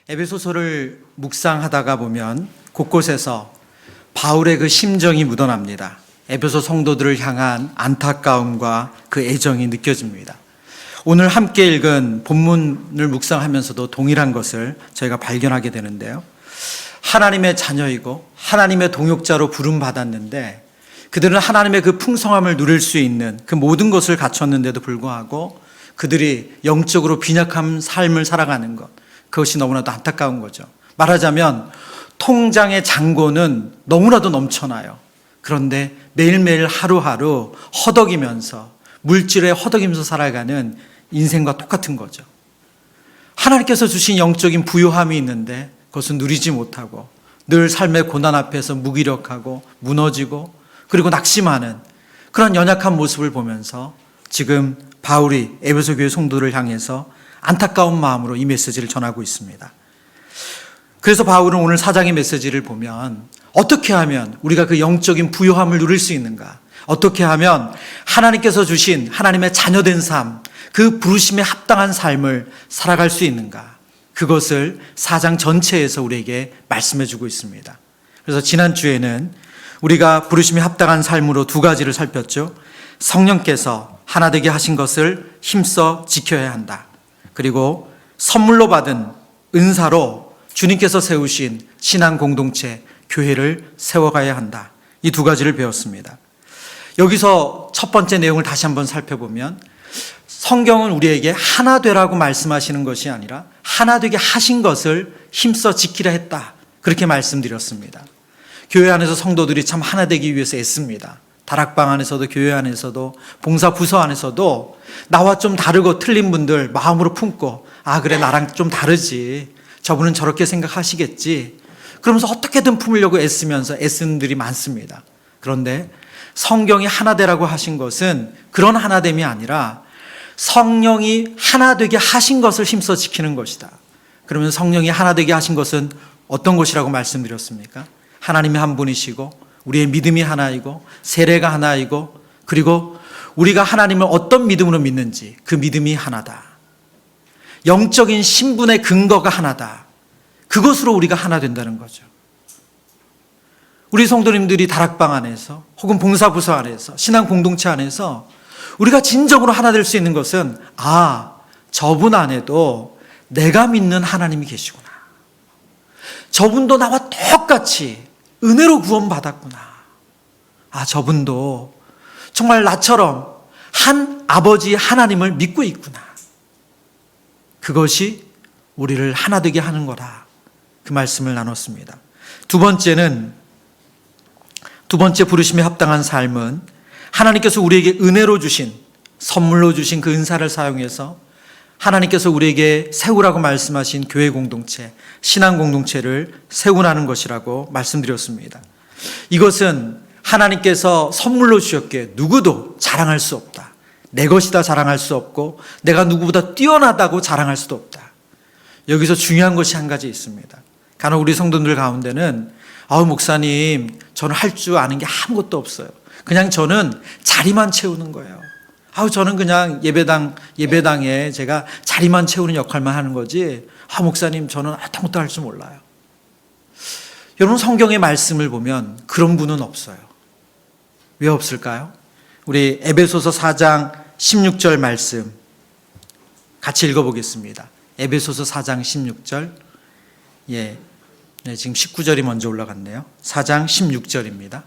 에베소서를 묵상하다가 보면 곳곳에서 바울의 그 심정이 묻어납니다. 에베소 성도들을 향한 안타까움과 그 애정이 느껴집니다. 오늘 함께 읽은 본문을 묵상하면서도 동일한 것을 저희가 발견하게 되는데요. 하나님의 자녀이고 하나님의 동역자로 부름받았는데 그들은 하나님의 그 풍성함을 누릴 수 있는 그 모든 것을 갖췄는데도 불구하고 그들이 영적으로 빈약한 삶을 살아가는 것, 그것이 너무나도 안타까운 거죠. 말하자면 통장의 잔고는 너무나도 넘쳐나요. 그런데 매일매일 하루하루 허덕이면서 물질에 허덕이면서 살아가는 인생과 똑같은 거죠. 하나님께서 주신 영적인 부요함이 있는데 그것은 누리지 못하고 늘 삶의 고난 앞에서 무기력하고 무너지고 그리고 낙심하는 그런 연약한 모습을 보면서 지금 바울이 에베소 교회 성도를 향해서 안타까운 마음으로 이 메시지를 전하고 있습니다. 그래서 바울은 오늘 4장의 메시지를 보면 어떻게 하면 우리가 그 영적인 부요함을 누릴 수 있는가? 어떻게 하면 하나님께서 주신 하나님의 자녀된 삶, 그 부르심에 합당한 삶을 살아갈 수 있는가? 그것을 4장 전체에서 우리에게 말씀해 주고 있습니다. 그래서 지난주에는 우리가 부르심에 합당한 삶으로 두 가지를 살폈죠. 성령께서 하나 되게 하신 것을 힘써 지켜야 한다. 그리고 선물로 받은 은사로 주님께서 세우신 신앙 공동체, 교회를 세워가야 한다. 이 두 가지를 배웠습니다. 여기서 첫 번째 내용을 다시 한번 살펴보면 성경은 우리에게 하나 되라고 말씀하시는 것이 아니라 하나 되게 하신 것을 힘써 지키라 했다. 그렇게 말씀드렸습니다. 교회 안에서 성도들이 참 하나 되기 위해서 애씁니다. 다락방 안에서도 교회 안에서도 봉사 부서 안에서도 나와 좀 다르고 틀린 분들 마음으로 품고 그래 나랑 좀 다르지, 저분은 저렇게 생각하시겠지, 그러면서 어떻게든 품으려고 애쓰면서 애쓰는 분들이 많습니다. 그런데 성경이 하나 되라고 하신 것은 그런 하나됨이 아니라 성령이 하나 되게 하신 것을 힘써 지키는 것이다. 그러면 성령이 하나 되게 하신 것은 어떤 것이라고 말씀드렸습니까? 하나님이 한 분이시고 우리의 믿음이 하나이고 세례가 하나이고 그리고 우리가 하나님을 어떤 믿음으로 믿는지 그 믿음이 하나다. 영적인 신분의 근거가 하나다. 그것으로 우리가 하나 된다는 거죠. 우리 성도님들이 다락방 안에서 혹은 봉사부서 안에서 신앙 공동체 안에서 우리가 진정으로 하나 될 수 있는 것은 저분 안에도 내가 믿는 하나님이 계시구나. 저분도 나와 똑같이 은혜로 구원받았구나. 저분도 정말 나처럼 한 아버지 하나님을 믿고 있구나. 그것이 우리를 하나 되게 하는 거다. 그 말씀을 나눴습니다. 두 번째 부르심에 합당한 삶은 하나님께서 우리에게 은혜로 주신, 선물로 주신 그 은사를 사용해서 하나님께서 우리에게 세우라고 말씀하신 교회 공동체, 신앙 공동체를 세우라는 것이라고 말씀드렸습니다. 이것은 하나님께서 선물로 주셨기에 누구도 자랑할 수 없다. 내 것이다 자랑할 수 없고 내가 누구보다 뛰어나다고 자랑할 수도 없다. 여기서 중요한 것이 한 가지 있습니다. 간혹 우리 성도들 가운데는 목사님 저는 할 줄 아는 게 아무것도 없어요. 그냥 저는 자리만 채우는 거예요. 저는 그냥 예배당에 제가 자리만 채우는 역할만 하는 거지. 목사님 저는 아무것도 할 줄 몰라요. 여러분 성경의 말씀을 보면 그런 분은 없어요. 왜 없을까요? 우리 에베소서 4장 16절 말씀 같이 읽어보겠습니다. 에베소서 4장 16절. 지금 19절이 먼저 올라갔네요. 4장 16절입니다.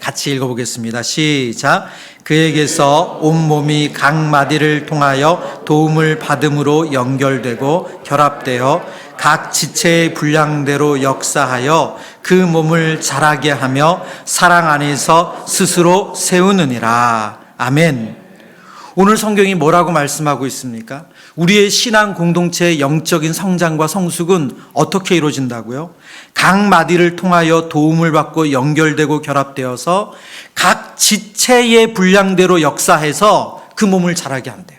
같이 읽어보겠습니다. 시작. 그에게서 온몸이 각 마디를 통하여 도움을 받음으로 연결되고 결합되어 각 지체의 분량대로 역사하여 그 몸을 자라게 하며 사랑 안에서 스스로 세우느니라. 아멘. 오늘 성경이 뭐라고 말씀하고 있습니까? 우리의 신앙 공동체의 영적인 성장과 성숙은 어떻게 이루어진다고요? 각 마디를 통하여 도움을 받고 연결되고 결합되어서 각 지체의 분량대로 역사해서 그 몸을 자라게 한대요.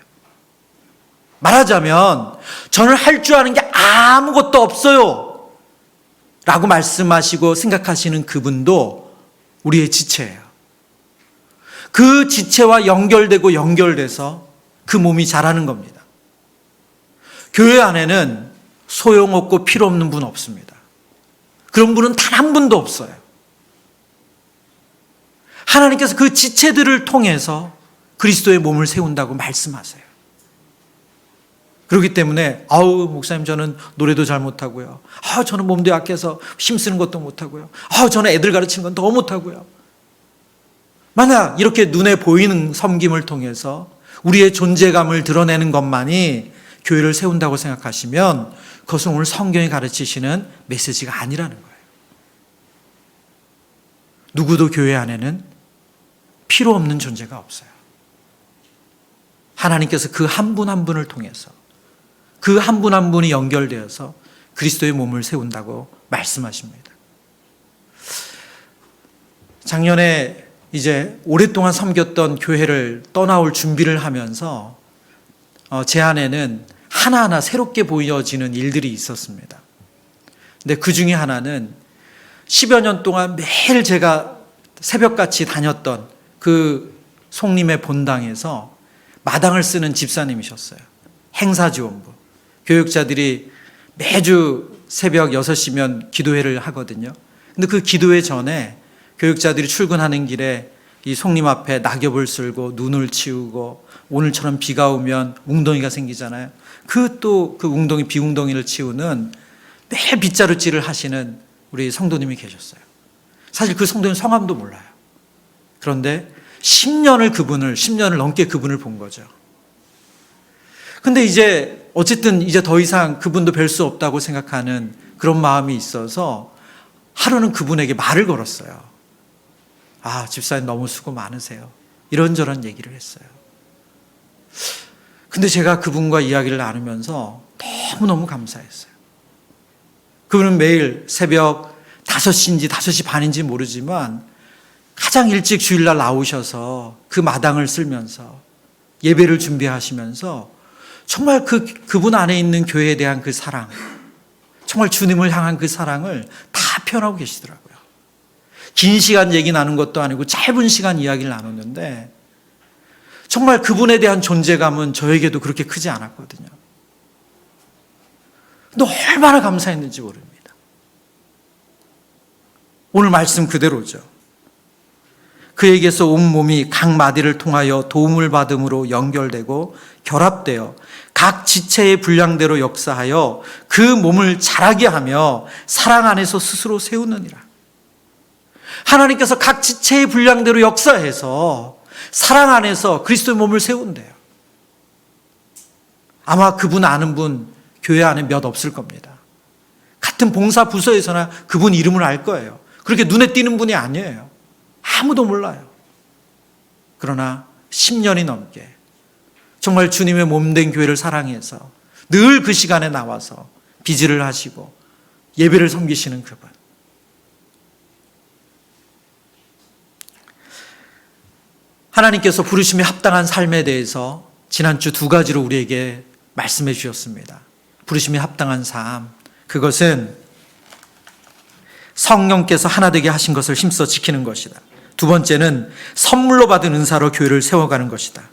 말하자면 저는 할 줄 아는 게 아무것도 없어요 라고 말씀하시고 생각하시는 그분도 우리의 지체예요. 그 지체와 연결되고 연결돼서 그 몸이 자라는 겁니다. 교회 안에는 소용없고 필요 없는 분 없습니다. 그런 분은 단 한 분도 없어요. 하나님께서 그 지체들을 통해서 그리스도의 몸을 세운다고 말씀하세요. 그렇기 때문에 목사님 저는 노래도 잘 못하고요. 저는 몸도 약해서 힘쓰는 것도 못하고요. 저는 애들 가르치는 건 더 못하고요. 만약 이렇게 눈에 보이는 섬김을 통해서 우리의 존재감을 드러내는 것만이 교회를 세운다고 생각하시면 그것은 오늘 성경이 가르치시는 메시지가 아니라는 거예요. 누구도 교회 안에는 필요 없는 존재가 없어요. 하나님께서 그 한 분 한 분을 통해서 그 한 분 한 분이 연결되어서 그리스도의 몸을 세운다고 말씀하십니다. 작년에 이제 오랫동안 섬겼던 교회를 떠나올 준비를 하면서 제 안에는 하나하나 새롭게 보여지는 일들이 있었습니다. 근데 그 중에 하나는 10여 년 동안 매일 제가 새벽같이 다녔던 그 송림의 본당에서 마당을 쓰는 집사님이셨어요. 행사지원부. 교육자들이 매주 새벽 6시면 기도회를 하거든요. 근데 그 기도회 전에 교육자들이 출근하는 길에 이 송림 앞에 낙엽을 쓸고 눈을 치우고 오늘처럼 비가 오면 웅덩이가 생기잖아요. 그 웅덩이, 비웅덩이를 치우는 매일 빗자루질을 하시는 우리 성도님이 계셨어요. 사실 그 성도님 성함도 몰라요. 그런데 10년을 넘게 그분을 본 거죠. 근데 이제 어쨌든 이제 더 이상 그분도 뵐 수 없다고 생각하는 그런 마음이 있어서 하루는 그분에게 말을 걸었어요. 집사님 너무 수고 많으세요. 이런저런 얘기를 했어요. 근데 제가 그분과 이야기를 나누면서 너무너무 감사했어요. 그분은 매일 새벽 5시인지 5시 반인지 모르지만 가장 일찍 주일날 나오셔서 그 마당을 쓸면서 예배를 준비하시면서 정말 그분 안에 있는 교회에 대한 그 사랑, 정말 주님을 향한 그 사랑을 다 표현하고 계시더라고요. 긴 시간 얘기 나눈 것도 아니고 짧은 시간 이야기를 나눴는데 정말 그분에 대한 존재감은 저에게도 그렇게 크지 않았거든요. 근데 얼마나 감사했는지 모릅니다. 오늘 말씀 그대로죠. 그에게서 온 몸이 각 마디를 통하여 도움을 받음으로 연결되고 결합되어 각 지체의 분량대로 역사하여 그 몸을 자라게 하며 사랑 안에서 스스로 세우느니라. 하나님께서 각 지체의 분량대로 역사해서 사랑 안에서 그리스도의 몸을 세운대요. 아마 그분 아는 분 교회 안에 몇 없을 겁니다. 같은 봉사 부서에서나 그분 이름을 알 거예요. 그렇게 눈에 띄는 분이 아니에요. 아무도 몰라요. 그러나 10년이 넘게 정말 주님의 몸된 교회를 사랑해서 늘 그 시간에 나와서 비지를 하시고 예배를 섬기시는 그분. 하나님께서 부르심에 합당한 삶에 대해서 지난주 2가지로 우리에게 말씀해 주셨습니다. 부르심에 합당한 삶, 그것은 성령께서 하나 되게 하신 것을 힘써 지키는 것이다. 2번째는 선물로 받은 은사로 교회를 세워가는 것이다.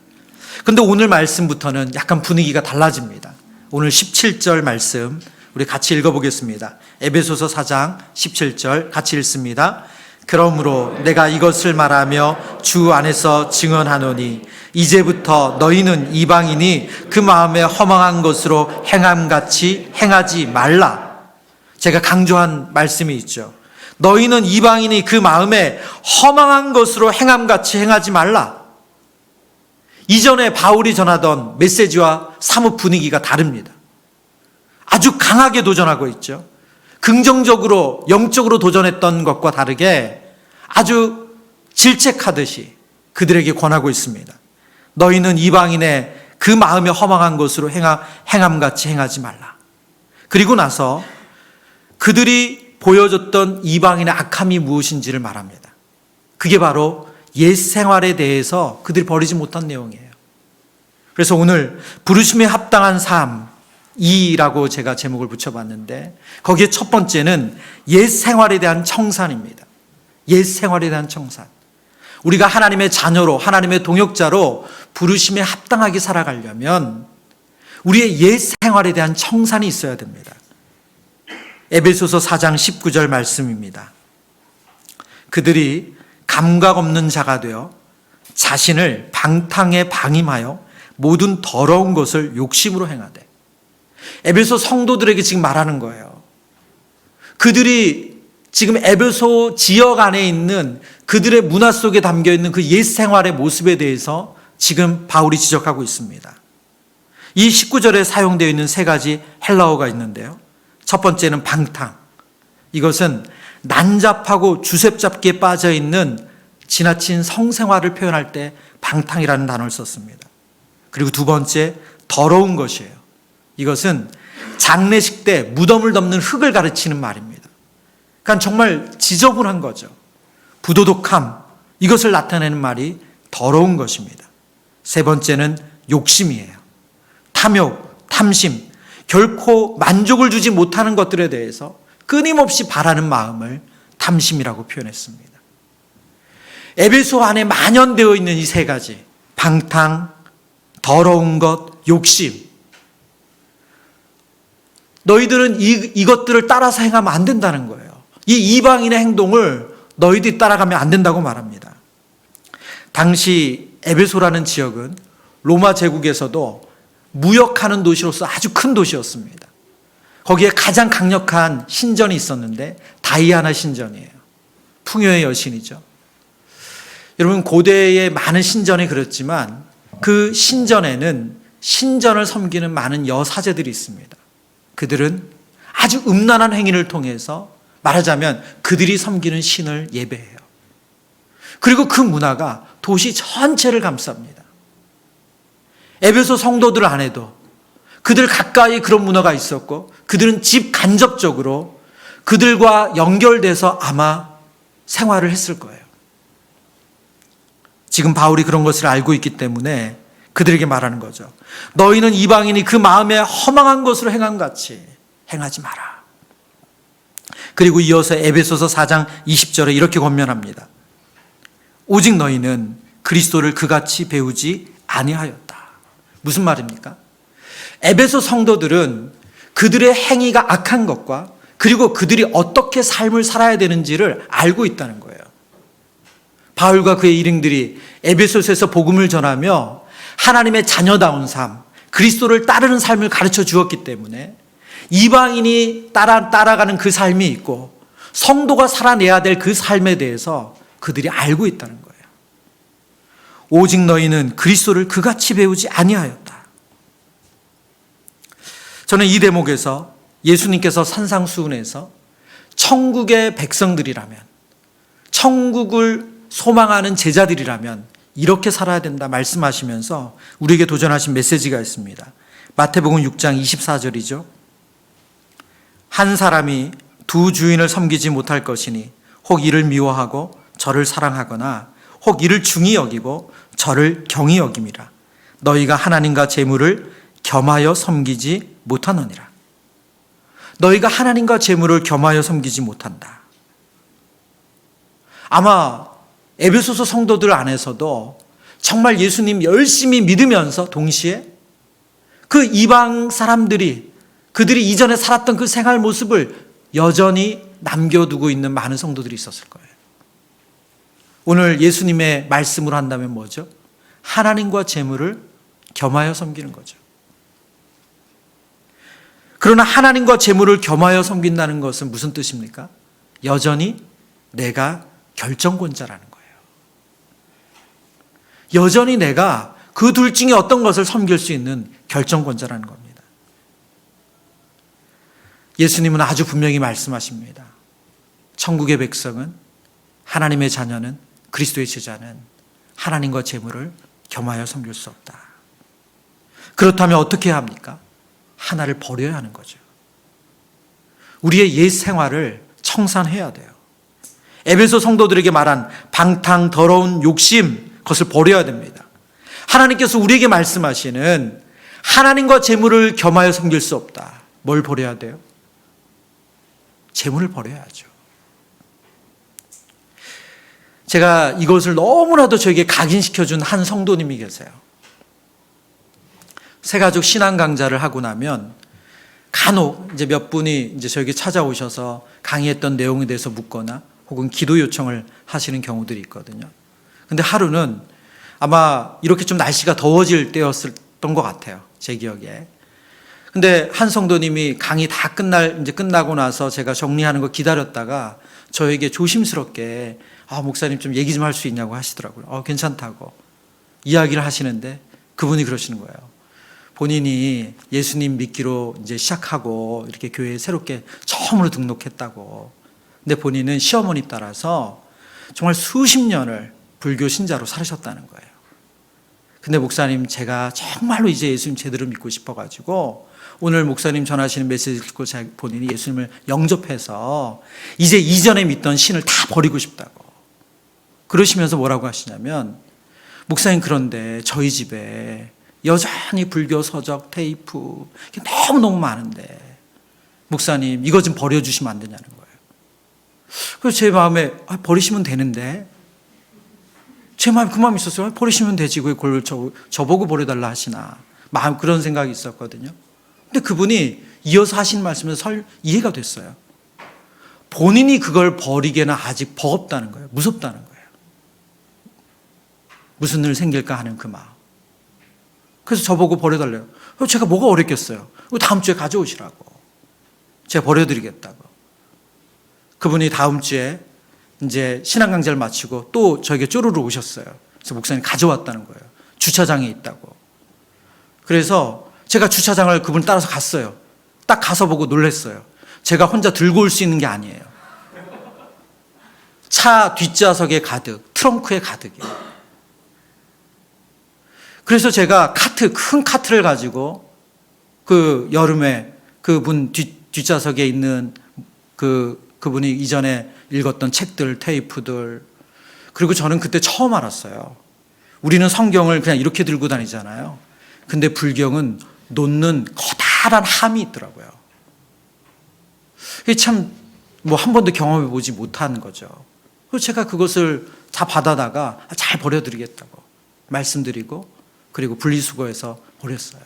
그런데 오늘 말씀부터는 약간 분위기가 달라집니다. 오늘 17절 말씀 우리 같이 읽어보겠습니다. 에베소서 4장 17절 같이 읽습니다. 그러므로 내가 이것을 말하며 주 안에서 증언하노니 이제부터 너희는 이방인이 그 마음에 허망한 것으로 행함같이 행하지 말라. 제가 강조한 말씀이 있죠. 너희는 이방인이 그 마음에 허망한 것으로 행함같이 행하지 말라. 이전에 바울이 전하던 메시지와 사뭇 분위기가 다릅니다. 아주 강하게 도전하고 있죠. 긍정적으로 영적으로 도전했던 것과 다르게 아주 질책하듯이 그들에게 권하고 있습니다. 너희는 이방인의 그 마음에 허망한 것으로 행함같이 행하지 말라. 그리고 나서 그들이 보여줬던 이방인의 악함이 무엇인지를 말합니다. 그게 바로 옛 생활에 대해서 그들이 버리지 못한 내용이에요. 그래서 오늘 부르심에 합당한 삶 2라고 제가 제목을 붙여봤는데 거기에 첫 번째는 옛 생활에 대한 청산입니다. 옛 생활에 대한 청산. 우리가 하나님의 자녀로 하나님의 동역자로 부르심에 합당하게 살아가려면 우리의 옛 생활에 대한 청산이 있어야 됩니다. 에베소서 4장 19절 말씀입니다. 그들이 감각 없는 자가 되어 자신을 방탕에 방임하여 모든 더러운 것을 욕심으로 행하되. 에베소 성도들에게 지금 말하는 거예요. 그들이 지금 에베소 지역 안에 있는 그들의 문화 속에 담겨 있는 그 옛 생활의 모습에 대해서 지금 바울이 지적하고 있습니다. 이 19절에 사용되어 있는 세 가지 헬라어가 있는데요. 첫 번째는 방탕. 이것은 난잡하고 주셉잡기에 빠져 있는 지나친 성생활을 표현할 때 방탕이라는 단어를 썼습니다. 그리고 두 번째, 더러운 것이에요. 이것은 장례식 때 무덤을 덮는 흙을 가르치는 말입니다. 그러니까 정말 지저분한 거죠. 부도덕함, 이것을 나타내는 말이 더러운 것입니다. 세 번째는 욕심이에요. 탐욕, 탐심, 결코 만족을 주지 못하는 것들에 대해서 끊임없이 바라는 마음을 탐심이라고 표현했습니다. 에베소 안에 만연되어 있는 이 세 가지, 방탕, 더러운 것, 욕심. 너희들은 이것들을 따라서 행하면 안 된다는 거예요. 이 이방인의 행동을 너희들이 따라가면 안 된다고 말합니다. 당시 에베소라는 지역은 로마 제국에서도 무역하는 도시로서 아주 큰 도시였습니다. 거기에 가장 강력한 신전이 있었는데 다이아나 신전이에요. 풍요의 여신이죠. 여러분, 고대의 많은 신전이 그렇지만 그 신전에는 신전을 섬기는 많은 여사제들이 있습니다. 그들은 아주 음란한 행위를 통해서 말하자면 그들이 섬기는 신을 예배해요. 그리고 그 문화가 도시 전체를 감쌉니다. 에베소 성도들 안에도 그들 가까이 그런 문화가 있었고 그들은 직간접적으로 그들과 연결돼서 아마 생활을 했을 거예요. 지금 바울이 그런 것을 알고 있기 때문에 그들에게 말하는 거죠. 너희는 이방인이 그 마음에 허망한 것으로 행한 같이 행하지 마라. 그리고 이어서 에베소서 4장 20절에 이렇게 권면합니다. 오직 너희는 그리스도를 그같이 배우지 아니하였다. 무슨 말입니까? 에베소 성도들은 그들의 행위가 악한 것과 그리고 그들이 어떻게 삶을 살아야 되는지를 알고 있다는 거예요. 바울과 그의 일행들이 에베소서에서 복음을 전하며 하나님의 자녀다운 삶, 그리스도를 따르는 삶을 가르쳐 주었기 때문에 이방인이 따라가는 그 삶이 있고 성도가 살아내야 될 그 삶에 대해서 그들이 알고 있다는 거예요. 오직 너희는 그리스도를 그같이 배우지 아니하였다. 저는 이 대목에서 예수님께서 산상수훈에서 천국의 백성들이라면, 천국을 소망하는 제자들이라면 이렇게 살아야 된다 말씀하시면서 우리에게 도전하신 메시지가 있습니다. 마태복음 6장 24절이죠. 한 사람이 두 주인을 섬기지 못할 것이니 혹 이를 미워하고 저를 사랑하거나 혹 이를 중히 여기고 저를 경히 여김이라. 너희가 하나님과 재물을 겸하여 섬기지 못하느니라. 너희가 하나님과 재물을 겸하여 섬기지 못한다. 아마 에베소서 성도들 안에서도 정말 예수님 열심히 믿으면서 동시에 그 이방 사람들이 그들이 이전에 살았던 그 생활 모습을 여전히 남겨두고 있는 많은 성도들이 있었을 거예요. 오늘 예수님의 말씀으로 한다면 뭐죠? 하나님과 재물을 겸하여 섬기는 거죠. 그러나 하나님과 재물을 겸하여 섬긴다는 것은 무슨 뜻입니까? 여전히 내가 결정권자라는 거예요. 여전히 내가 그 둘 중에 어떤 것을 섬길 수 있는 결정권자라는 겁니다. 예수님은 아주 분명히 말씀하십니다. 천국의 백성은, 하나님의 자녀는, 그리스도의 제자는 하나님과 재물을 겸하여 섬길 수 없다. 그렇다면 어떻게 해야 합니까? 하나를 버려야 하는 거죠. 우리의 옛 생활을 청산해야 돼요. 에베소 성도들에게 말한 방탕, 더러운 욕심, 그것을 버려야 됩니다. 하나님께서 우리에게 말씀하시는 하나님과 재물을 겸하여 섬길 수 없다. 뭘 버려야 돼요? 재물을 버려야죠. 제가 이것을 너무나도 저에게 각인시켜준 한 성도님이 계세요. 새가족 신앙 강좌를 하고 나면 간혹 이제 몇 분이 이제 저에게 찾아오셔서 강의했던 내용에 대해서 묻거나 혹은 기도 요청을 하시는 경우들이 있거든요. 근데 하루는 아마 이렇게 좀 날씨가 더워질 때였던 것 같아요. 제 기억에. 근데 한 성도님이 강의 다 이제 끝나고 나서 제가 정리하는 거 기다렸다가 저에게 조심스럽게 목사님 좀 얘기 좀 할 수 있냐고 하시더라고요. 괜찮다고 이야기를 하시는데 그분이 그러시는 거예요. 본인이 예수님 믿기로 이제 시작하고 이렇게 교회에 새롭게 처음으로 등록했다고. 근데 본인은 시어머니 따라서 정말 수십 년을 불교 신자로 살으셨다는 거예요. 근데 목사님, 제가 정말로 이제 예수님 제대로 믿고 싶어가지고 오늘 목사님 전하시는 메시지를 듣고 본인이 예수님을 영접해서 이제 이전에 믿던 신을 다 버리고 싶다고 그러시면서 뭐라고 하시냐면, 목사님, 그런데 저희 집에 여전히 불교 서적, 테이프 너무너무 많은데 목사님 이거 좀 버려주시면 안 되냐는 거예요. 그래서 제 마음에 버리시면 되는데, 제 마음에 그 마음이 있었어요. 버리시면 되지 왜 그걸 저보고 버려달라 하시나, 그런 생각이 있었거든요. 근데 그분이 이어서 하신 말씀에서 이해가 됐어요. 본인이 그걸 버리기에는 아직 버겁다는 거예요. 무섭다는 거예요. 무슨 일 생길까 하는 그 마음. 그래서 저보고 버려달래요. 제가 뭐가 어렵겠어요. 다음 주에 가져오시라고. 제가 버려드리겠다고. 그분이 다음 주에 이제 신앙 강좌를 마치고 또 저에게 쪼르르 오셨어요. 그래서 목사님 가져왔다는 거예요. 주차장에 있다고. 그래서 제가 주차장을 그분 따라서 갔어요. 딱 가서 보고 놀랐어요. 제가 혼자 들고 올 수 있는 게 아니에요. 차 뒷좌석에 가득, 트렁크에 가득이에요. 그래서 제가 큰 카트를 가지고 그 여름에 그분 뒷좌석에 있는 그분이 이전에 읽었던 책들, 테이프들, 그리고 저는 그때 처음 알았어요. 우리는 성경을 그냥 이렇게 들고 다니잖아요. 근데 불경은 놓는 커다란 함이 있더라고요. 이게 참 한 번도 경험해 보지 못한 거죠. 그래서 제가 그것을 다 받아다가 잘 버려드리겠다고 말씀드리고, 그리고 분리수거해서 버렸어요.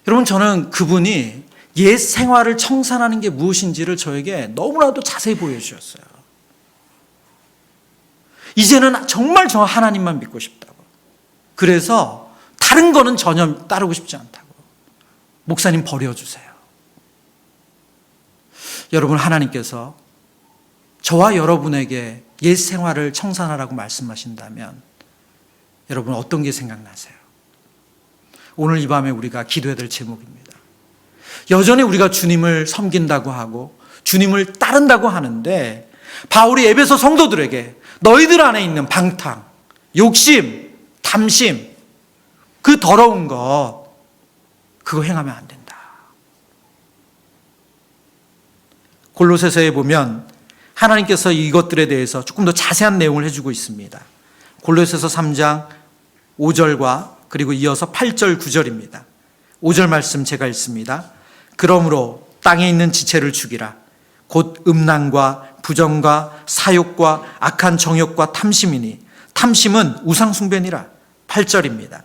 여러분, 저는 그분이 옛 생활을 청산하는 게 무엇인지를 저에게 너무나도 자세히 보여주셨어요. 이제는 정말 저 하나님만 믿고 싶다고. 그래서 다른 거는 전혀 따르고 싶지 않다고. 목사님 버려주세요. 여러분, 하나님께서 저와 여러분에게 옛 생활을 청산하라고 말씀하신다면 여러분 어떤 게 생각나세요? 오늘 이 밤에 우리가 기도해야 될 제목입니다. 여전히 우리가 주님을 섬긴다고 하고 주님을 따른다고 하는데, 바울이 에베소 성도들에게 너희들 안에 있는 방탕, 욕심, 탐심, 그 더러운 것, 그거 행하면 안 된다. 골로새서에 보면 하나님께서 이것들에 대해서 조금 더 자세한 내용을 해주고 있습니다. 골로새서 3장 5절과 그리고 이어서 8절 9절입니다. 5절 말씀 제가 읽습니다. 그러므로 땅에 있는 지체를 죽이라. 곧 음란과 부정과 사욕과 악한 정욕과 탐심이니 탐심은 우상숭배니라. 8절입니다.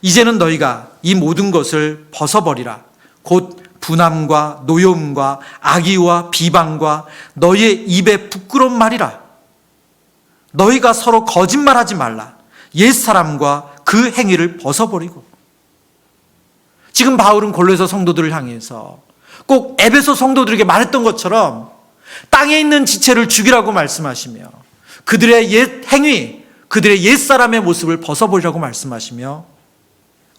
이제는 너희가 이 모든 것을 벗어버리라. 곧 분함과 노여움과 악의와 비방과 너희의 입에 부끄러운 말이라. 너희가 서로 거짓말하지 말라. 옛사람과 그 행위를 벗어버리고. 지금 바울은 골로새 성도들을 향해서 꼭 에베소 성도들에게 말했던 것처럼 땅에 있는 지체를 죽이라고 말씀하시며 그들의 옛 행위, 그들의 옛사람의 모습을 벗어버리라고 말씀하시며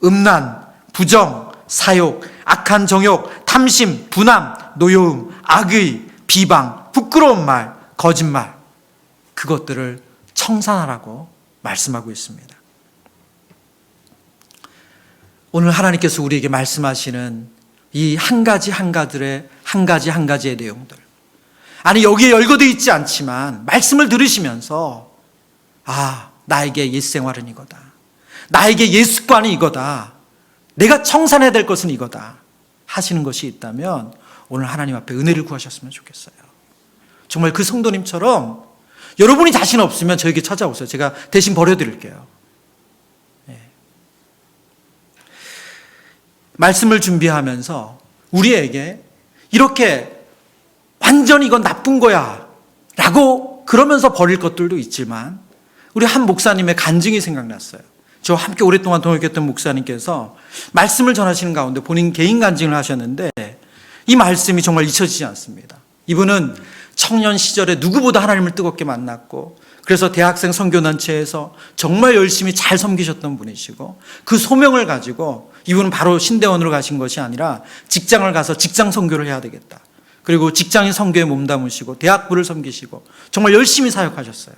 음란, 부정, 사욕, 악한 정욕, 탐심, 분함, 노여움, 악의, 비방, 부끄러운 말, 거짓말, 그것들을 청산하라고 말씀하고 있습니다. 오늘 하나님께서 우리에게 말씀하시는 이 한 가지의 내용들, 아니 여기에 열거되어 있지 않지만 말씀을 들으시면서 나에게 옛 생활은 이거다, 나에게 옛 습관이 이거다, 내가 청산해야 될 것은 이거다 하시는 것이 있다면 오늘 하나님 앞에 은혜를 구하셨으면 좋겠어요. 정말 그 성도님처럼 여러분이 자신 없으면 저에게 찾아오세요. 제가 대신 버려드릴게요. 말씀을 준비하면서 우리에게 이렇게 완전히 이건 나쁜 거야 라고 그러면서 버릴 것들도 있지만, 우리 한 목사님의 간증이 생각났어요. 저 함께 오랫동안 동역했던 목사님께서 말씀을 전하시는 가운데 본인 개인 간증을 하셨는데, 이 말씀이 정말 잊혀지지 않습니다. 이분은 청년 시절에 누구보다 하나님을 뜨겁게 만났고, 그래서 대학생 선교단체에서 정말 열심히 잘 섬기셨던 분이시고, 그 소명을 가지고 이분은 바로 신대원으로 가신 것이 아니라 직장을 가서 직장 선교를 해야 되겠다. 그리고 직장인 선교에 몸담으시고 대학부를 섬기시고 정말 열심히 사역하셨어요.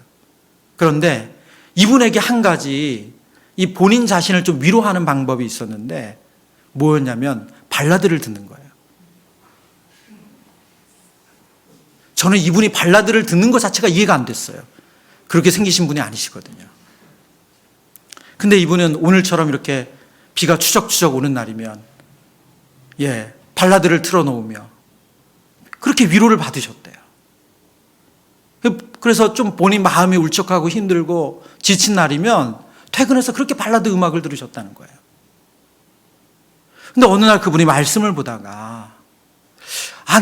그런데 이분에게 한 가지 이 본인 자신을 좀 위로하는 방법이 있었는데, 뭐였냐면 발라드를 듣는 거예요. 저는 이분이 발라드를 듣는 것 자체가 이해가 안 됐어요. 그렇게 생기신 분이 아니시거든요. 근데 이분은 오늘처럼 이렇게 비가 추적추적 오는 날이면 발라드를 틀어놓으며 그렇게 위로를 받으셨대요. 그래서 좀 본인 마음이 울적하고 힘들고 지친 날이면 퇴근해서 그렇게 발라드 음악을 들으셨다는 거예요. 근데 어느 날 그분이 말씀을 보다가,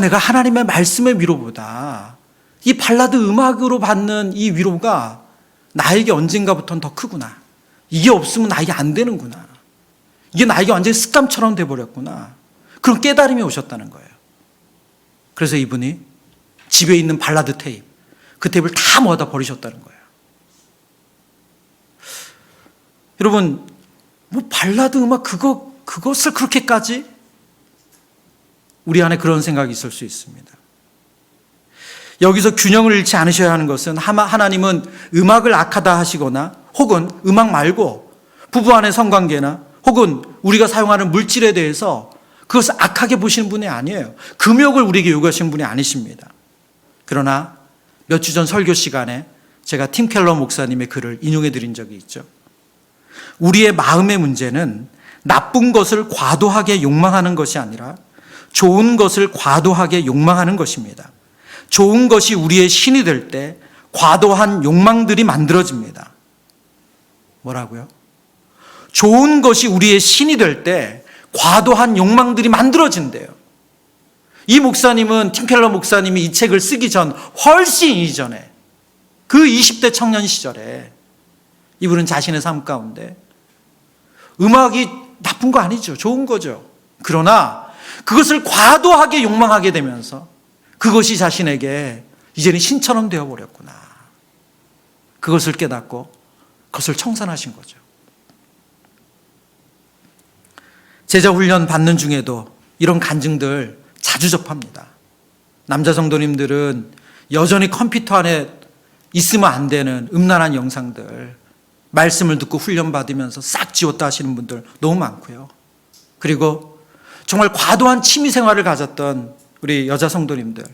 내가 하나님의 말씀의 위로보다 이 발라드 음악으로 받는 이 위로가 나에게 언젠가부터는 더 크구나. 이게 없으면 나에게 안 되는구나. 이게 나에게 완전히 습관처럼 돼버렸구나. 그런 깨달음이 오셨다는 거예요. 그래서 이분이 집에 있는 발라드 테이프, 그 테이프를 다 모아다 버리셨다는 거예요. 여러분, 발라드 음악 그것을 그렇게까지? 우리 안에 그런 생각이 있을 수 있습니다. 여기서 균형을 잃지 않으셔야 하는 것은, 하나님은 음악을 악하다 하시거나 혹은 음악 말고 부부 안의 성관계나 혹은 우리가 사용하는 물질에 대해서 그것을 악하게 보시는 분이 아니에요. 금욕을 우리에게 요구하시는 분이 아니십니다. 그러나 몇 주 전 설교 시간에 제가 팀 켈러 목사님의 글을 인용해 드린 적이 있죠. 우리의 마음의 문제는 나쁜 것을 과도하게 욕망하는 것이 아니라 좋은 것을 과도하게 욕망하는 것입니다. 좋은 것이 우리의 신이 될 때 과도한 욕망들이 만들어집니다. 뭐라고요? 좋은 것이 우리의 신이 될 때 과도한 욕망들이 만들어진대요. 이 목사님은, 팀 켈러 목사님이 이 책을 쓰기 전 훨씬 이전에, 그 20대 청년 시절에 이분은 자신의 삶 가운데 음악이 나쁜 거 아니죠. 좋은 거죠. 그러나 그것을 과도하게 욕망하게 되면서 그것이 자신에게 이제는 신처럼 되어버렸구나. 그것을 깨닫고 그것을 청산하신 거죠. 제자 훈련 받는 중에도 이런 간증들 자주 접합니다. 남자 성도님들은 여전히 컴퓨터 안에 있으면 안 되는 음란한 영상들, 말씀을 듣고 훈련 받으면서 싹 지웠다 하시는 분들 너무 많고요. 그리고 정말 과도한 취미 생활을 가졌던 우리 여자 성도님들,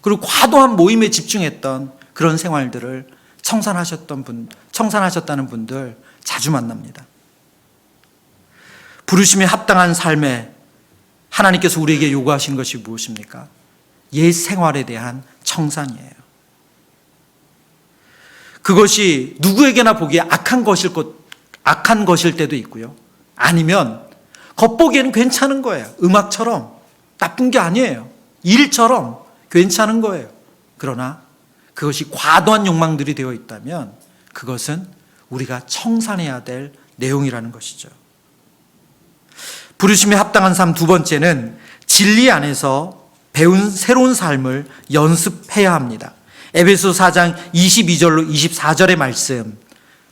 그리고 과도한 모임에 집중했던 그런 생활들을 청산하셨다는 분들 자주 만납니다. 부르심에 합당한 삶에 하나님께서 우리에게 요구하신 것이 무엇입니까? 옛 생활에 대한 청산이에요. 그것이 누구에게나 보기에 악한 것일 때도 있고요. 아니면 겉보기에는 괜찮은 거예요. 음악처럼 나쁜 게 아니에요. 일처럼 괜찮은 거예요. 그러나 그것이 과도한 욕망들이 되어 있다면 그것은 우리가 청산해야 될 내용이라는 것이죠. 부르심에 합당한 삶 두 번째는 진리 안에서 배운 새로운 삶을 연습해야 합니다. 에베소 4장 22절로 24절의 말씀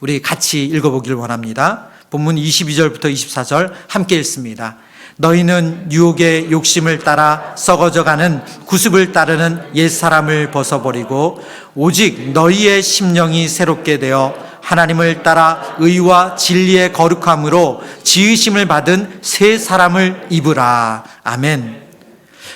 우리 같이 읽어보기를 원합니다. 본문 22절부터 24절 함께 읽습니다. 너희는 유혹의 욕심을 따라 썩어져가는 구습을 따르는 옛사람을 벗어버리고 오직 너희의 심령이 새롭게 되어 하나님을 따라 의와 진리의 거룩함으로 지으심을 받은 새 사람을 입으라. 아멘.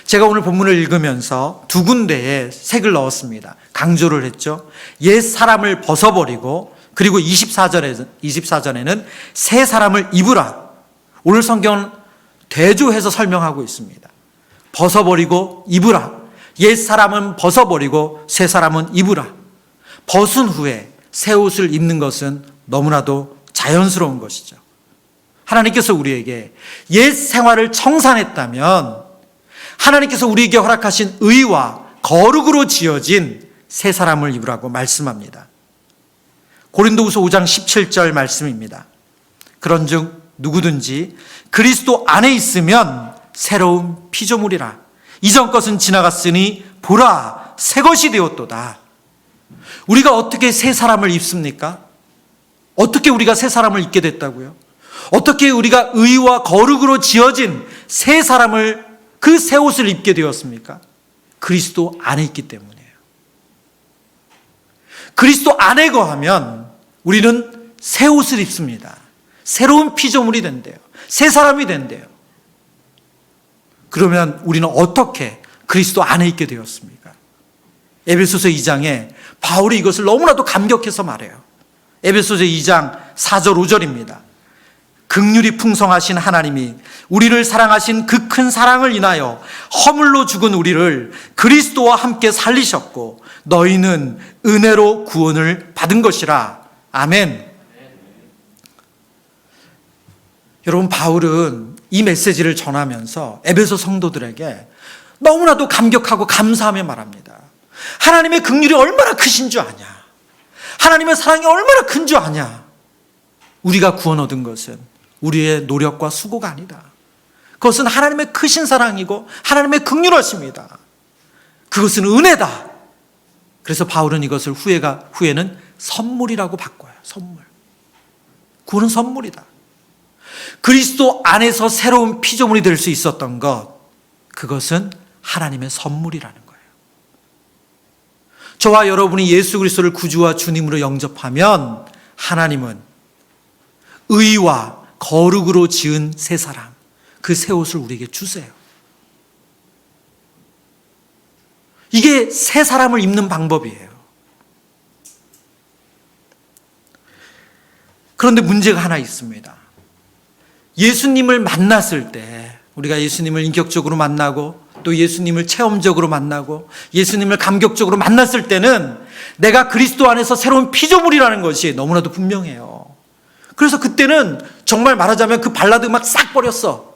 제가 오늘 본문을 읽으면서 두 군데에 색을 넣었습니다. 강조를 했죠. 옛 사람을 벗어버리고 그리고 24절에는 새 사람을 입으라. 오늘 성경은 대조해서 설명하고 있습니다. 벗어버리고 입으라. 옛 사람은 벗어버리고 새 사람은 입으라. 벗은 후에 새 옷을 입는 것은 너무나도 자연스러운 것이죠. 하나님께서 우리에게 옛 생활을 청산했다면 하나님께서 우리에게 허락하신 의와 거룩으로 지어진 새 사람을 입으라고 말씀합니다. 고린도후서 5장 17절 말씀입니다. 그런즉 누구든지 그리스도 안에 있으면 새로운 피조물이라. 이전 것은 지나갔으니 보라 새 것이 되었도다. 우리가 어떻게 새 사람을 입습니까? 어떻게 우리가 새 사람을 입게 됐다고요? 어떻게 우리가 의와 거룩으로 지어진 새 사람을, 그 새 옷을 입게 되었습니까? 그리스도 안에 있기 때문이에요. 그리스도 안에 거하면 우리는 새 옷을 입습니다. 새로운 피조물이 된대요. 새 사람이 된대요. 그러면 우리는 어떻게 그리스도 안에 있게 되었습니까? 에베소서 2장에 바울이 이것을 너무나도 감격해서 말해요. 에베소서 2장 4절 5절입니다. 긍휼이 풍성하신 하나님이 우리를 사랑하신 그 큰 사랑을 인하여 허물로 죽은 우리를 그리스도와 함께 살리셨고 너희는 은혜로 구원을 받은 것이라. 아멘. 여러분, 바울은 이 메시지를 전하면서 에베소 성도들에게 너무나도 감격하고 감사하며 말합니다. 하나님의 긍휼이 얼마나 크신 줄 아냐? 하나님의 사랑이 얼마나 큰 줄 아냐? 우리가 구원 얻은 것은 우리의 노력과 수고가 아니다. 그것은 하나님의 크신 사랑이고 하나님의 긍휼하십니다. 그것은 은혜다. 그래서 바울은 이것을 후에는 선물이라고 바꿔요. 선물. 구원은 선물이다. 그리스도 안에서 새로운 피조물이 될 수 있었던 것, 그것은 하나님의 선물이라는 거예요. 저와 여러분이 예수 그리스도를 구주와 주님으로 영접하면 하나님은 의와 거룩으로 지은 새 사람, 그 새 옷을 우리에게 주세요. 이게 새 사람을 입는 방법이에요. 그런데 문제가 하나 있습니다. 예수님을 만났을 때, 우리가 예수님을 인격적으로 만나고 또 예수님을 체험적으로 만나고 예수님을 감격적으로 만났을 때는 내가 그리스도 안에서 새로운 피조물이라는 것이 너무나도 분명해요. 그래서 그때는 정말 말하자면 그 발라드 음악 싹 버렸어.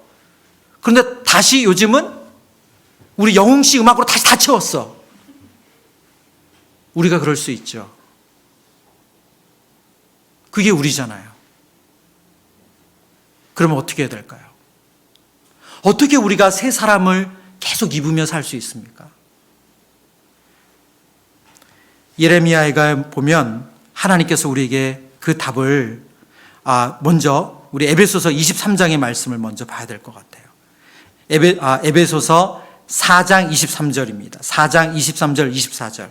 그런데 다시 요즘은 우리 영웅씨 음악으로 다시 다 채웠어. 우리가 그럴 수 있죠. 그게 우리잖아요. 그러면 어떻게 해야 될까요? 어떻게 우리가 새 사람을 계속 입으며 살 수 있습니까? 예레미야에 보면 하나님께서 우리에게 그 답을 먼저 우리 에베소서 23장의 말씀을 먼저 봐야 될 것 같아요. 에베소서 4장 23절입니다. 4장 23절 24절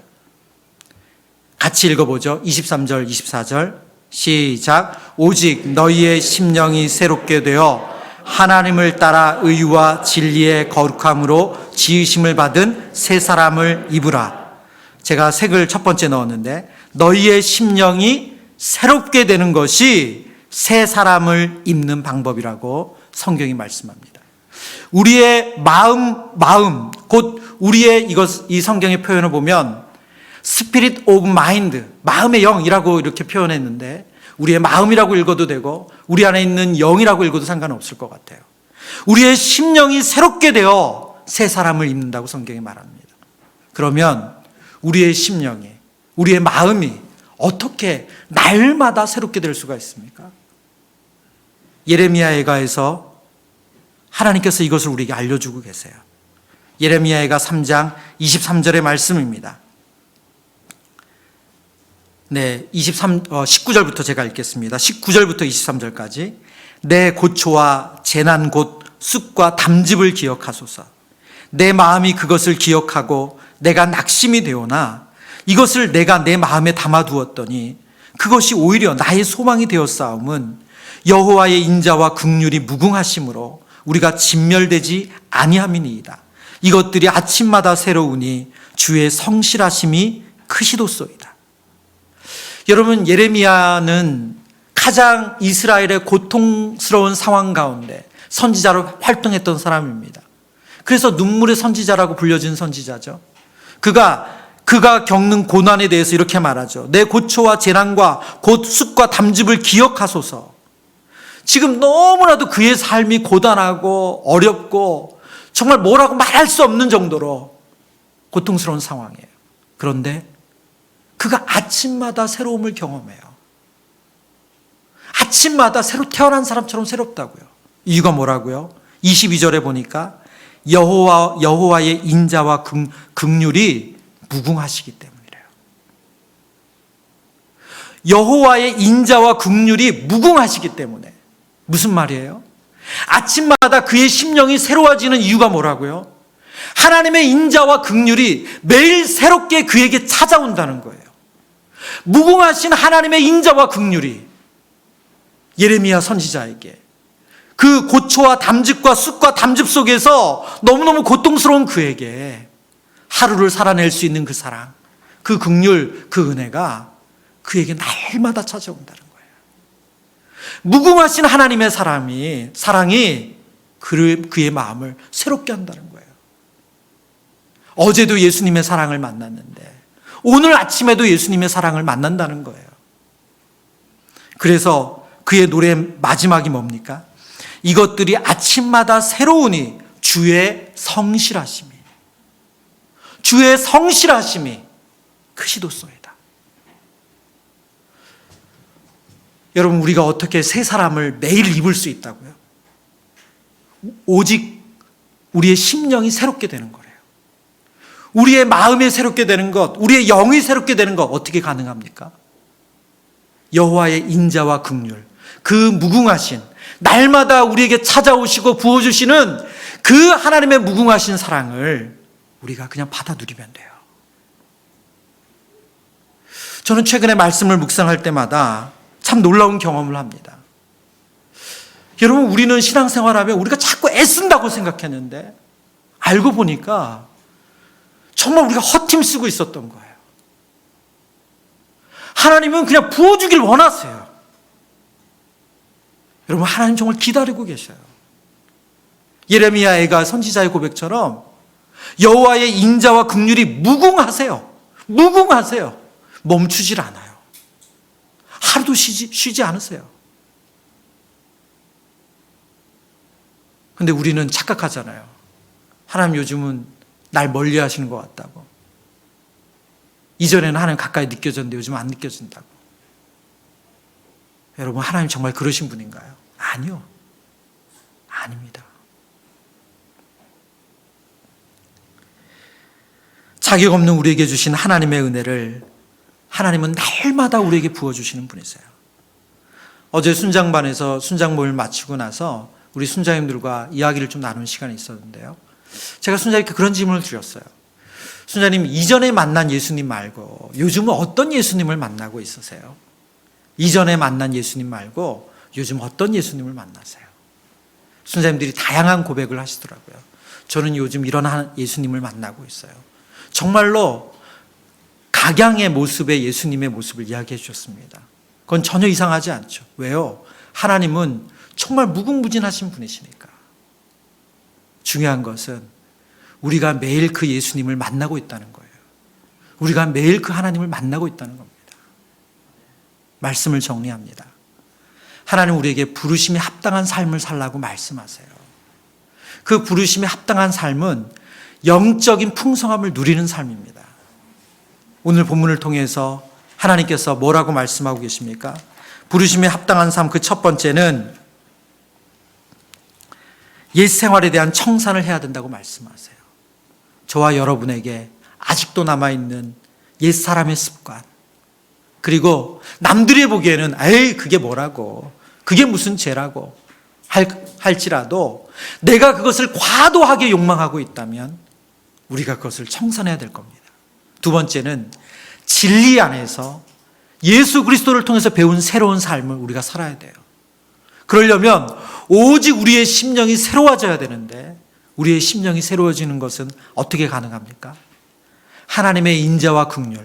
같이 읽어보죠. 23절 24절 시작. 오직 너희의 심령이 새롭게 되어 하나님을 따라 의와 진리의 거룩함으로 지으심을 받은 새 사람을 입으라. 제가 색을 첫 번째 넣었는데 너희의 심령이 새롭게 되는 것이 새 사람을 입는 방법이라고 성경이 말씀합니다. 우리의 마음 곧 우리의 이 성경의 표현을 보면 Spirit of Mind, 마음의 영이라고 이렇게 표현했는데 우리의 마음이라고 읽어도 되고 우리 안에 있는 영이라고 읽어도 상관없을 것 같아요. 우리의 심령이 새롭게 되어 새 사람을 입는다고 성경이 말합니다. 그러면 우리의 심령이, 우리의 마음이 어떻게 날마다 새롭게 될 수가 있습니까? 예레미야에가에서 하나님께서 이것을 우리에게 알려주고 계세요. 예레미야에가 3장 23절의 말씀입니다. 네, 19절부터 제가 읽겠습니다. 19절부터 23절까지. 내 고초와 재난 곧 쑥과 담즙을 기억하소서. 내 마음이 그것을 기억하고 내가 낙심이 되오나 이것을 내가 내 마음에 담아두었더니 그것이 오히려 나의 소망이 되었사옴은 여호와의 인자와 긍휼이 무궁하심으로 우리가 진멸되지 아니함이니이다. 이것들이 아침마다 새로우니 주의 성실하심이 크시도소이다. 여러분, 예레미야는 가장 이스라엘의 고통스러운 상황 가운데 선지자로 활동했던 사람입니다. 그래서 눈물의 선지자라고 불려진 선지자죠. 그가 겪는 고난에 대해서 이렇게 말하죠. 내 고초와 재난과 곧 쑥과 담즙을 기억하소서. 지금 너무나도 그의 삶이 고단하고 어렵고 정말 뭐라고 말할 수 없는 정도로 고통스러운 상황이에요. 그런데 그가 아침마다 새로움을 경험해요. 아침마다 새로 태어난 사람처럼 새롭다고요. 이유가 뭐라고요? 22절에 보니까 여호와의 인자와 긍휼이 무궁하시기 때문이래요. 여호와의 인자와 긍휼이 무궁하시기 때문에. 무슨 말이에요? 아침마다 그의 심령이 새로워지는 이유가 뭐라고요? 하나님의 인자와 긍휼이 매일 새롭게 그에게 찾아온다는 거예요. 무궁하신 하나님의 인자와 긍휼이 예레미야 선지자에게 그 고초와 담즙과 쑥과 담즙 속에서 너무너무 고통스러운 그에게 하루를 살아낼 수 있는 그 사랑, 그 긍휼, 그 은혜가 그에게 날마다 찾아온다는 거예요. 무궁하신 하나님의 사랑이 그의 마음을 새롭게 한다는 거예요. 어제도 예수님의 사랑을 만났는데 오늘 아침에도 예수님의 사랑을 만난다는 거예요. 그래서 그의 노래 마지막이 뭡니까? 이것들이 아침마다 새로우니 주의 성실하심이 크시도소이다. 여러분, 우리가 어떻게 새 사람을 매일 입을 수 있다고요? 오직 우리의 심령이 새롭게 되는 거래요. 우리의 마음이 새롭게 되는 것, 우리의 영이 새롭게 되는 것 어떻게 가능합니까? 여호와의 인자와 긍휼, 그 무궁하신 날마다 우리에게 찾아오시고 부어주시는 그 하나님의 무궁하신 사랑을 우리가 그냥 받아 누리면 돼요. 저는 최근에 말씀을 묵상할 때마다 참 놀라운 경험을 합니다. 여러분, 우리는 신앙생활하면 우리가 자꾸 애쓴다고 생각했는데 알고 보니까 정말 우리가 헛힘 쓰고 있었던 거예요. 하나님은 그냥 부어주길 원하세요. 여러분, 하나님 정말 기다리고 계셔요. 예레미야가 선지자의 고백처럼 여호와의 인자와 긍휼이 무궁하세요. 멈추질 않아요. 하루도 쉬지 않으세요. 근데 우리는 착각하잖아요. 하나님 요즘은 날 멀리 하시는 것 같다고. 이전에는 하나님 가까이 느껴졌는데 요즘 안 느껴진다고. 여러분, 하나님 정말 그러신 분인가요? 아니요. 아닙니다. 자격 없는 우리에게 주신 하나님의 은혜를 하나님은 날마다 우리에게 부어주시는 분이세요. 어제 순장반에서 순장 모임을 마치고 나서 우리 순장님들과 이야기를 좀 나눈 시간이 있었는데요. 제가 순장님께 그런 질문을 드렸어요. 순장님, 이전에 만난 예수님 말고 요즘은 어떤 예수님을 만나고 있으세요? 이전에 만난 예수님 말고 요즘 어떤 예수님을 만나세요? 순장님들이 다양한 고백을 하시더라고요. 저는 요즘 이런 예수님을 만나고 있어요. 정말로 각양의 모습의 예수님의 모습을 이야기해 주셨습니다. 그건 전혀 이상하지 않죠. 왜요? 하나님은 정말 무궁무진하신 분이시니까. 중요한 것은 우리가 매일 그 예수님을 만나고 있다는 거예요. 우리가 매일 그 하나님을 만나고 있다는 겁니다. 말씀을 정리합니다. 하나님 우리에게 부르심에 합당한 삶을 살라고 말씀하세요. 그 부르심에 합당한 삶은 영적인 풍성함을 누리는 삶입니다. 오늘 본문을 통해서 하나님께서 뭐라고 말씀하고 계십니까? 부르심에 합당한 삶, 그 첫 번째는 옛 생활에 대한 청산을 해야 된다고 말씀하세요. 저와 여러분에게 아직도 남아있는 옛 사람의 습관, 그리고 남들이 보기에는 에이 그게 뭐라고, 그게 무슨 죄라고 할지라도 내가 그것을 과도하게 욕망하고 있다면 우리가 그것을 청산해야 될 겁니다. 두 번째는 진리 안에서 예수 그리스도를 통해서 배운 새로운 삶을 우리가 살아야 돼요. 그러려면 오직 우리의 심령이 새로워져야 되는데 우리의 심령이 새로워지는 것은 어떻게 가능합니까? 하나님의 인자와 긍휼,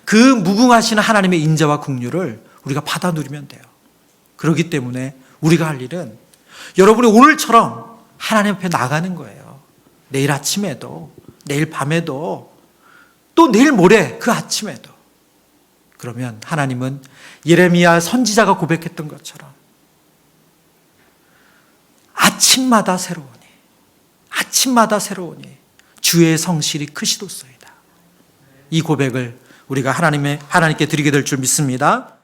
그 무궁하신 하나님의 인자와 긍휼을 우리가 받아 누리면 돼요. 그렇기 때문에 우리가 할 일은 여러분이 오늘처럼 하나님 앞에 나가는 거예요. 내일 아침에도, 내일 밤에도, 또 내일 모레 그 아침에도. 그러면 하나님은 예레미야 선지자가 고백했던 것처럼 아침마다 새로우니, 아침마다 새로우니 주의 성실이 크시도소이다. 이 고백을 우리가 하나님께 드리게 될 줄 믿습니다.